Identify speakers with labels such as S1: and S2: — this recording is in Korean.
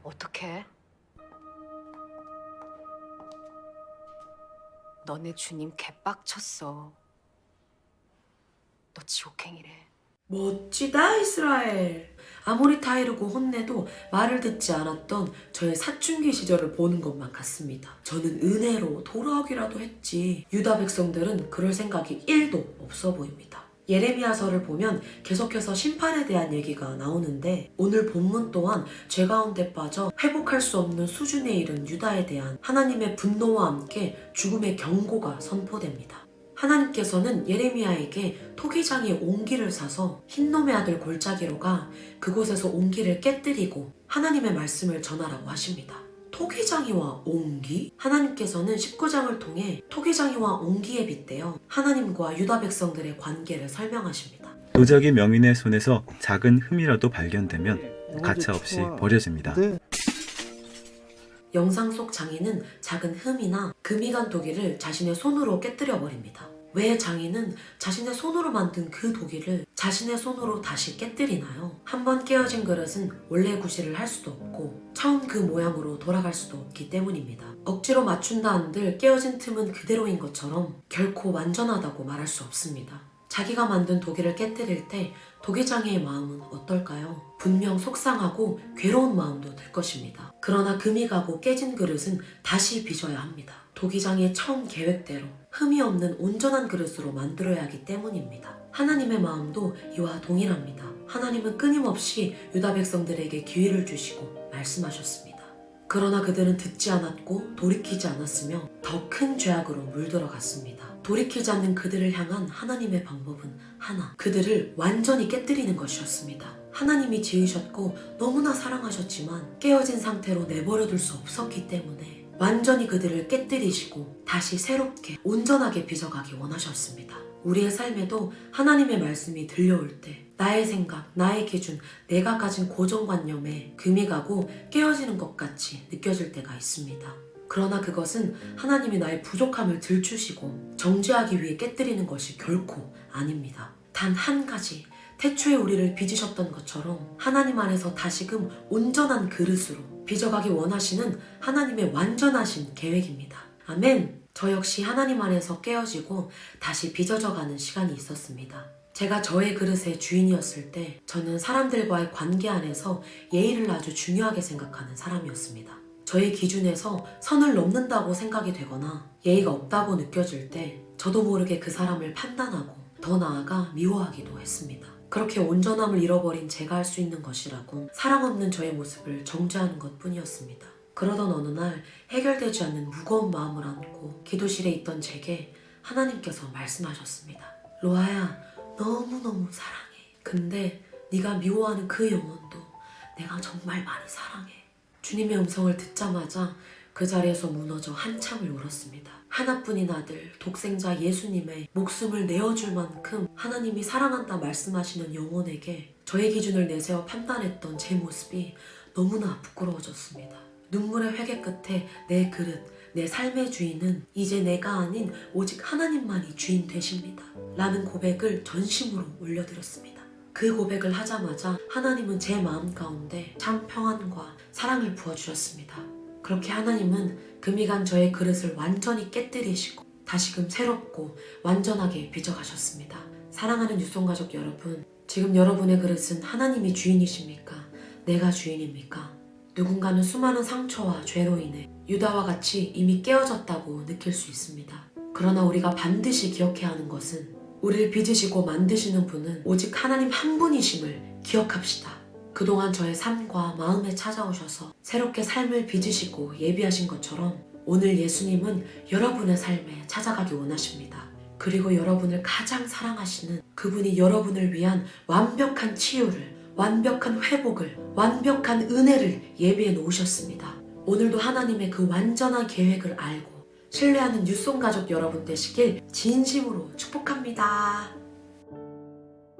S1: 어떡해? 너네 주님 개빡쳤어. 너 지옥행이래.
S2: 멋지다, 이스라엘. 아무리 타이르고 혼내도 말을 듣지 않았던 저의 사춘기 시절을 보는 것만 같습니다. 저는 은혜로 돌아오기라도 했지. 유다 백성들은 그럴 생각이 1도 없어 보입니다. 예레미야서를 보면 계속해서 심판에 대한 얘기가 나오는데 오늘 본문 또한 죄 가운데 빠져 회복할 수 없는 수준에 이른 유다에 대한 하나님의 분노와 함께 죽음의 경고가 선포됩니다. 하나님께서는 예레미야에게 토기장의 옹기를 사서 흰놈의 아들 골짜기로 가 그곳에서 옹기를 깨뜨리고 하나님의 말씀을 전하라고 하십니다. 토기장이와 옹기? 하나님께서는 19장을 통해 토기장이와 옹기에 빗대어 하나님과 유다 백성들의 관계를 설명하십니다.
S3: 도적이 명인의 손에서 작은 흠이라도 발견되면 가차없이 버려집니다.
S2: 영상 속 장인은 작은 흠이나 금이 간 도기를 자신의 손으로 깨뜨려 버립니다. 왜 장인은 자신의 손으로 만든 그 도기를 자신의 손으로 다시 깨뜨리나요? 한번 깨어진 그릇은 원래 구실을 할 수도 없고 처음 그 모양으로 돌아갈 수도 없기 때문입니다. 억지로 맞춘다 한들 깨어진 틈은 그대로인 것처럼 결코 완전하다고 말할 수 없습니다. 자기가 만든 도기를 깨뜨릴 때 도기장의 마음은 어떨까요? 분명 속상하고 괴로운 마음도 들 것입니다. 그러나 금이 가고 깨진 그릇은 다시 빚어야 합니다. 도기장의 처음 계획대로 흠이 없는 온전한 그릇으로 만들어야 하기 때문입니다. 하나님의 마음도 이와 동일합니다. 하나님은 끊임없이 유다 백성들에게 기회를 주시고 말씀하셨습니다. 그러나 그들은 듣지 않았고 돌이키지 않았으며 더 큰 죄악으로 물들어갔습니다. 돌이키지 않는 그들을 향한 하나님의 방법은 하나, 그들을 완전히 깨뜨리는 것이었습니다. 하나님이 지으셨고 너무나 사랑하셨지만 깨어진 상태로 내버려둘 수 없었기 때문에 완전히 그들을 깨뜨리시고 다시 새롭게 온전하게 빚어가기 원하셨습니다. 우리의 삶에도 하나님의 말씀이 들려올 때 나의 생각, 나의 기준, 내가 가진 고정관념에 금이 가고 깨어지는 것 같이 느껴질 때가 있습니다. 그러나 그것은 하나님이 나의 부족함을 들추시고 정죄하기 위해 깨뜨리는 것이 결코 아닙니다. 단 한 가지, 태초에 우리를 빚으셨던 것처럼 하나님 안에서 다시금 온전한 그릇으로 빚어가기 원하시는 하나님의 완전하신 계획입니다. 아멘! 저 역시 하나님 안에서 깨어지고 다시 빚어져가는 시간이 있었습니다. 제가 저의 그릇의 주인이었을 때 저는 사람들과의 관계 안에서 예의를 아주 중요하게 생각하는 사람이었습니다. 저의 기준에서 선을 넘는다고 생각이 되거나 예의가 없다고 느껴질 때 저도 모르게 그 사람을 판단하고 더 나아가 미워하기도 했습니다. 그렇게 온전함을 잃어버린 제가 할 수 있는 것이라곤 사랑 없는 저의 모습을 정죄하는 것 뿐이었습니다. 그러던 어느 날 해결되지 않는 무거운 마음을 안고 기도실에 있던 제게 하나님께서 말씀하셨습니다. 로아야, 너무너무 사랑해. 근데 네가 미워하는 그 영혼도 내가 정말 많이 사랑해. 주님의 음성을 듣자마자 그 자리에서 무너져 한참을 울었습니다. 하나뿐인 아들, 독생자 예수님의 목숨을 내어줄 만큼 하나님이 사랑한다 말씀하시는 영혼에게 저의 기준을 내세워 판단했던 제 모습이 너무나 부끄러워졌습니다. 눈물의 회개 끝에 내 그릇, 내 삶의 주인은 이제 내가 아닌 오직 하나님만이 주인 되십니다. 라는 고백을 전심으로 올려드렸습니다. 그 고백을 하자마자 하나님은 제 마음 가운데 참 평안과 사랑을 부어주셨습니다. 그렇게 하나님은 금이 간 저의 그릇을 완전히 깨뜨리시고 다시금 새롭고 완전하게 빚어가셨습니다. 사랑하는 유송가족 여러분, 지금 여러분의 그릇은 하나님이 주인이십니까? 내가 주인입니까? 누군가는 수많은 상처와 죄로 인해 유다와 같이 이미 깨어졌다고 느낄 수 있습니다. 그러나 우리가 반드시 기억해야 하는 것은 우리를 빚으시고 만드시는 분은 오직 하나님 한 분이심을 기억합시다. 그동안 저의 삶과 마음에 찾아오셔서 새롭게 삶을 빚으시고 예비하신 것처럼 오늘 예수님은 여러분의 삶에 찾아가기 원하십니다. 그리고 여러분을 가장 사랑하시는 그분이 여러분을 위한 완벽한 치유를, 완벽한 회복을, 완벽한 은혜를 예비해 놓으셨습니다. 오늘도 하나님의 그 완전한 계획을 알고 신뢰하는 유송 가족 여러분 되시길 진심으로 축복합니다.